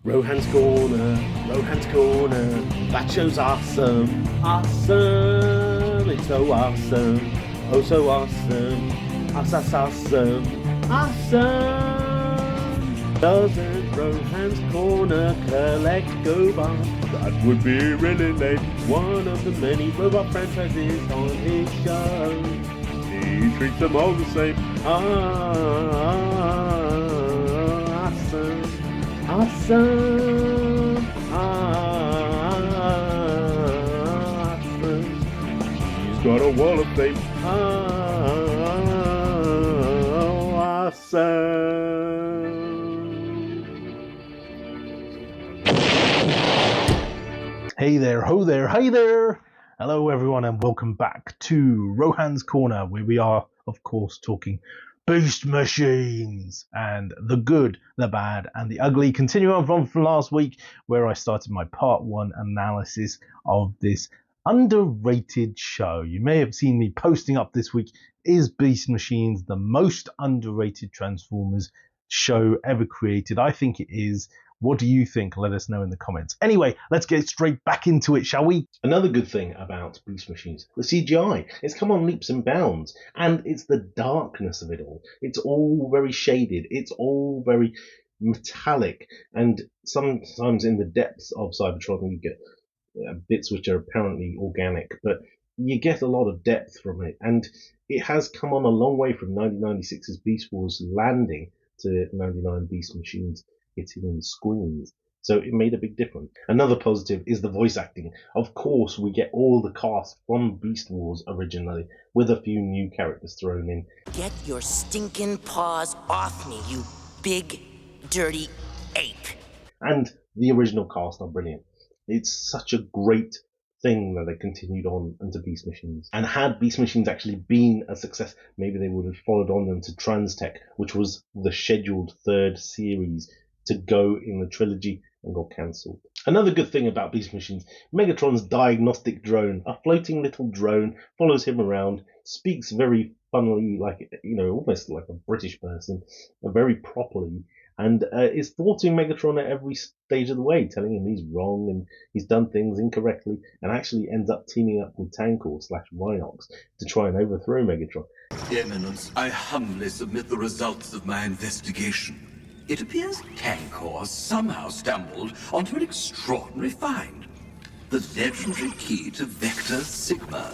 Rohan's Corner, that show's awesome, awesome, it's so awesome, oh so awesome, awesome, awesome. Doesn't Rohan's Corner collect GoBots? That would be really lame. One of the many robot franchises on his show. He treats them all the same. Awesome. Awesome. Awesome. He's got a wall of fame. Awesome. Hey there, ho there, hey there! Hello everyone and welcome back to Rohan's Corner, where we are, of course, talking Beast Machines and the good, the bad and the ugly. Continuing on from last week, where I started my part 1 analysis of this underrated show. You may have seen me posting up this week, is Beast Machines the most underrated Transformers show ever created? I think it is. What do you think? Let us know in the comments. Anyway, let's get straight back into it, shall we? Another good thing about Beast Machines, the CGI. It's come on leaps and bounds, and it's the darkness of it all. It's all very shaded. It's all very metallic, and sometimes in the depths of Cybertron you get bits which are apparently organic, but you get a lot of depth from it, and it has come on a long way from 1996's Beast Wars landing to 99 Beast Machines hitting the screens. So it made a big difference. Another positive is the voice acting. Of course, we get all the cast from Beast Wars originally, with a few new characters thrown in. Get your stinking paws off me, you big, dirty ape. And the original cast are brilliant. It's such a great thing that they continued on into Beast Machines. And had Beast Machines actually been a success, maybe they would have followed on into Transtech, which was the scheduled third series to go in the trilogy and got cancelled. Another good thing about Beast Machines, Megatron's diagnostic drone, a floating little drone, follows him around, speaks very funnily, like, almost like a British person, very properly, and is thwarting Megatron at every stage of the way, telling him he's wrong and he's done things incorrectly, and actually ends up teaming up with Tankor/Rhinox to try and overthrow Megatron. Eminence, I humbly submit the results of my investigation. It appears Tankor somehow stumbled onto an extraordinary find. The legendary key to Vector Sigma.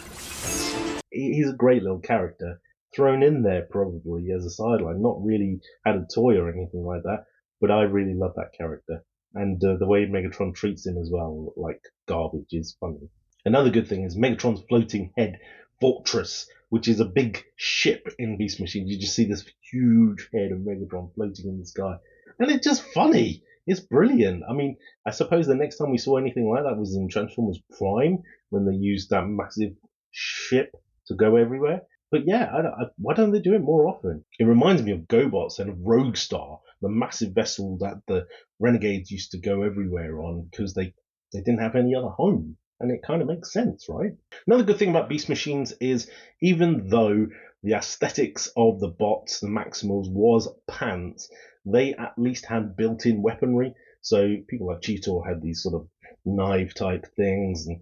He's a great little character, thrown in there probably as a sideline, not really had a toy or anything like that, but I really love that character. And the way Megatron treats him as well, like garbage, is funny. Another good thing is Megatron's floating head fortress, which is a big ship in Beast Machines. You just see this huge head of Megatron floating in the sky. And it's just funny. It's brilliant. I mean, I suppose the next time we saw anything like that was in Transformers Prime, when they used that massive ship to go everywhere. But yeah, why don't they do it more often? It reminds me of GoBots and of Rogue Star, the massive vessel that the Renegades used to go everywhere on because they didn't have any other home. And it kind of makes sense, right? Another good thing about Beast Machines is, even though the aesthetics of the bots, the Maximals, was pants, they at least had built-in weaponry. So people like Cheetor had these sort of knife-type things, and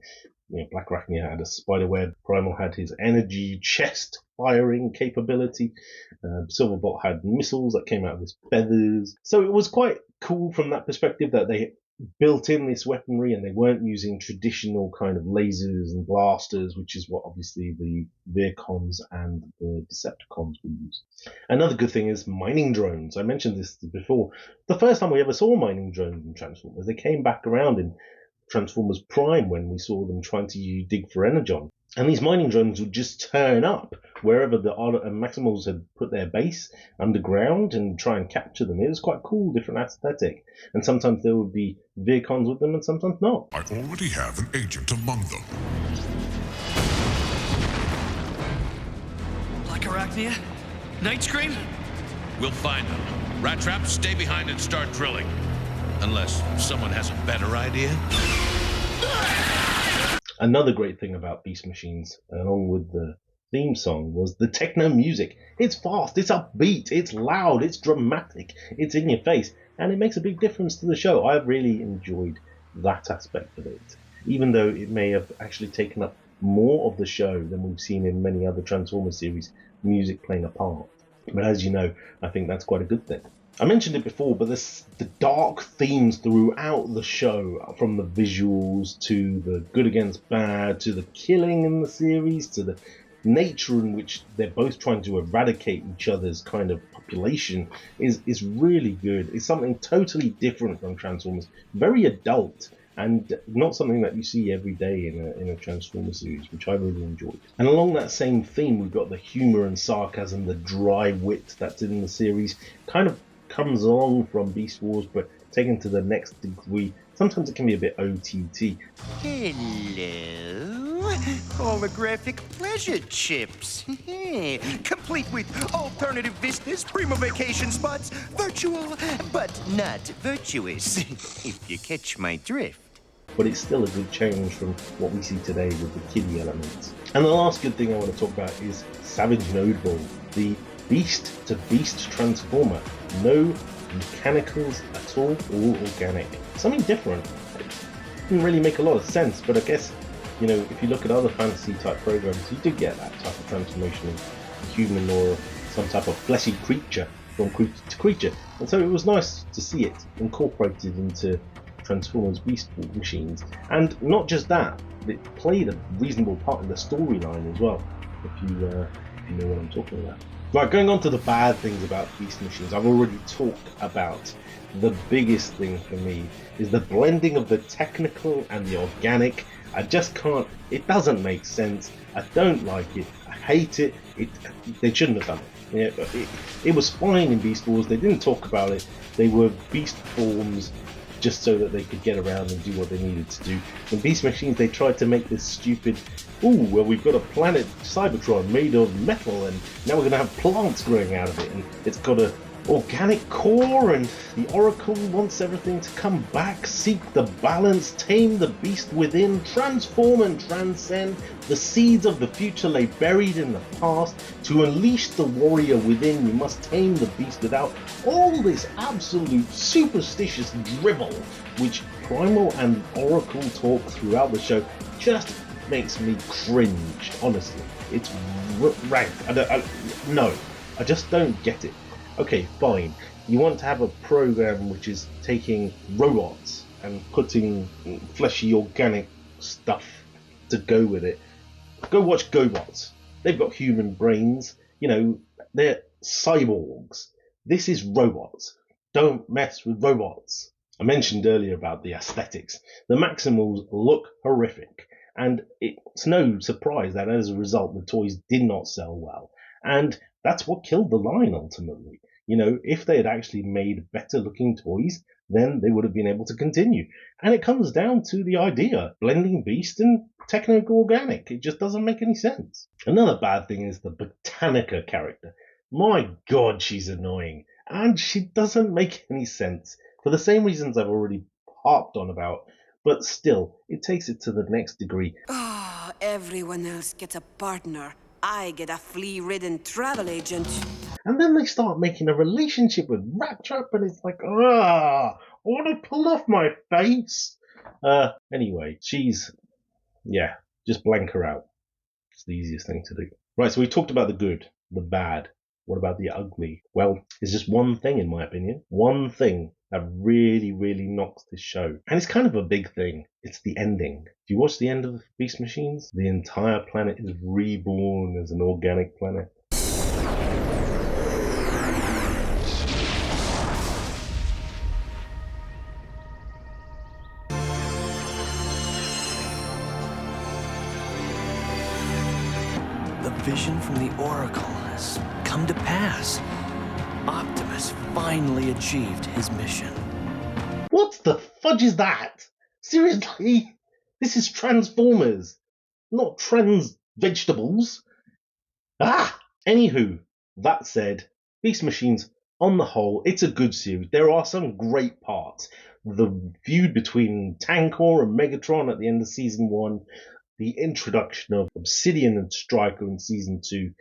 Black Arachnia had a spider web. Primal had his energy chest firing capability. Silverbot had missiles that came out of his feathers. So it was quite cool from that perspective that they built in this weaponry and they weren't using traditional kind of lasers and blasters, which is what obviously the Vircons and the Decepticons will use. Another good thing is mining drones. I mentioned this before. The first time we ever saw mining drones in Transformers, they came back around in Transformers Prime when we saw them trying to dig for Energon. And these mining drones would just turn up wherever the Maximals had put their base underground and try and capture them. It was quite cool, different aesthetic. And sometimes there would be Vircons with them and sometimes not. I already have an agent among them. Black Arachnia? Night Scream? We'll find them. Rat Trap, stay behind and start drilling. Unless someone has a better idea. Another great thing about Beast Machines, along with the theme song, was the techno music. It's fast, it's upbeat, it's loud, it's dramatic, it's in your face, and it makes a big difference to the show. I really enjoyed that aspect of it, even though it may have actually taken up more of the show than we've seen in many other Transformers series, music playing a part. But as you know, I think that's quite a good thing. I mentioned it before, but the dark themes throughout the show, from the visuals to the good against bad, to the killing in the series, to the nature in which they're both trying to eradicate each other's kind of population, is really good. It's something totally different from Transformers, very adult, and not something that you see every day in a Transformers series, which I really enjoyed. And along that same theme, we've got the humor and sarcasm, the dry wit that's in the series, kind of comes along from Beast Wars, but taken to the next degree. Sometimes it can be a bit OTT. Hello, holographic pleasure chips. Complete with alternative vistas, primo vacation spots, virtual, but not virtuous, if you catch my drift. But it's still a good change from what we see today with the kiddie elements. And the last good thing I want to talk about is Savage Nodeball, the beast-to-beast transformer. No mechanicals at all organic. Something different. It didn't really make a lot of sense, but I guess, you know, if you look at other fantasy type programs, you do get that type of transformation of a human or some type of fleshy creature from creature to creature. And so it was nice to see it incorporated into Transformers Beast machines. And not just that, it played a reasonable part in the storyline as well, if you know what I'm talking about. Right, going on to the bad things about Beast machines, I've already talked about the biggest thing for me is the blending of the technical and the organic. I just can't, it doesn't make sense. I don't like it. I hate it. They shouldn't have done it. Yeah, it was fine in Beast Wars. They didn't talk about it. They were beast forms just so that they could get around and do what they needed to do. In Beast Machines, they tried to make this stupid, well, we've got a planet, Cybertron, made of metal, and now we're going to have plants growing out of it, and it's got a organic core, and the Oracle wants everything to come back, seek the balance, tame the beast within, transform and transcend. The seeds of the future lay buried in the past. To unleash the warrior within, you must tame the beast without. All this absolute superstitious drivel, which Primal and Oracle talk throughout the show, just makes me cringe, honestly. It's rank. I just don't get it. Okay, fine. You want to have a program which is taking robots and putting fleshy organic stuff to go with it. Go watch GoBots. They've got human brains. You know, they're cyborgs. This is robots. Don't mess with robots. I mentioned earlier about the aesthetics. The Maximals look horrific. And it's no surprise that as a result, the toys did not sell well. And that's what killed the line ultimately. You know, if they had actually made better looking toys, then they would have been able to continue. And it comes down to the idea, blending beast and techno-organic. It just doesn't make any sense. Another bad thing is the Botanica character. My God, she's annoying. And she doesn't make any sense. For the same reasons I've already harped on about. But still, it takes it to the next degree. Oh, everyone else gets a partner. I get a flea-ridden travel agent. And then they start making a relationship with Rat Trap, and it's like, I want to pull off my face. Anyway, just blank her out. It's the easiest thing to do. Right, so we talked about the good, the bad. What about the ugly? Well, there's just one thing, in my opinion. One thing that really, really knocks this show. And it's kind of a big thing. It's the ending. If you watch the end of Beast Machines, the entire planet is reborn as an organic planet. The vision from the Oracle has come to pass. Optimus finally achieved his mission. What the fudge is that? Seriously? This is Transformers, not trans vegetables. Anywho, that said, Beast Machines, on the whole, it's a good series. There are some great parts. The feud between Tankor and Megatron at the end of Season 1, the introduction of Obsidian and Stryker in Season 2,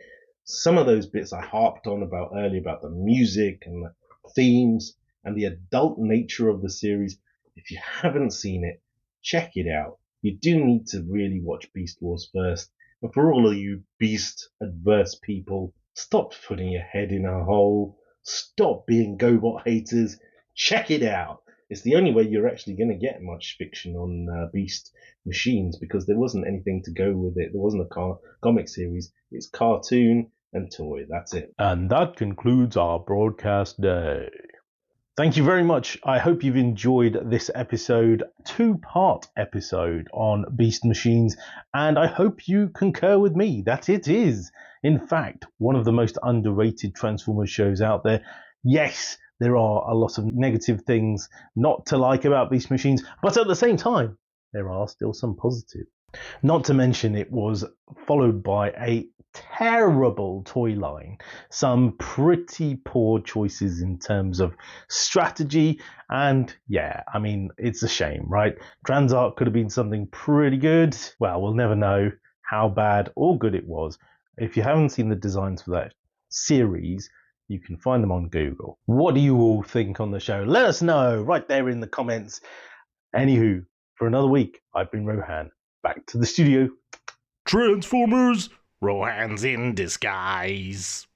some of those bits I harped on about earlier about the music and the themes, and the adult nature of the series. If you haven't seen it, check it out. You do need to really watch Beast Wars first. And for all of you Beast adverse people, stop putting your head in a hole. Stop being GoBot haters. Check it out. It's the only way you're actually going to get much fiction on Beast Machines, because there wasn't anything to go with it. There wasn't a comic series. It's cartoon and toy. That's it. And that concludes our broadcast day. Thank you very much. I hope you've enjoyed this episode, two-part episode on Beast Machines, and I hope you concur with me that it is, in fact, one of the most underrated Transformers shows out there. Yes, there are a lot of negative things not to like about Beast Machines, but at the same time, there are still some positive. Not to mention it was followed by a terrible toy line, some pretty poor choices in terms of strategy, and yeah, I mean, it's a shame, right? Transart could have been something pretty good. Well, we'll never know how bad or good it was. If you haven't seen the designs for that series, you can find them on Google. What do you all think on the show? Let us know right there in the comments. Anywho, for another week, I've been Rohan. Back to the studio. Transformers, Rohan's in disguise.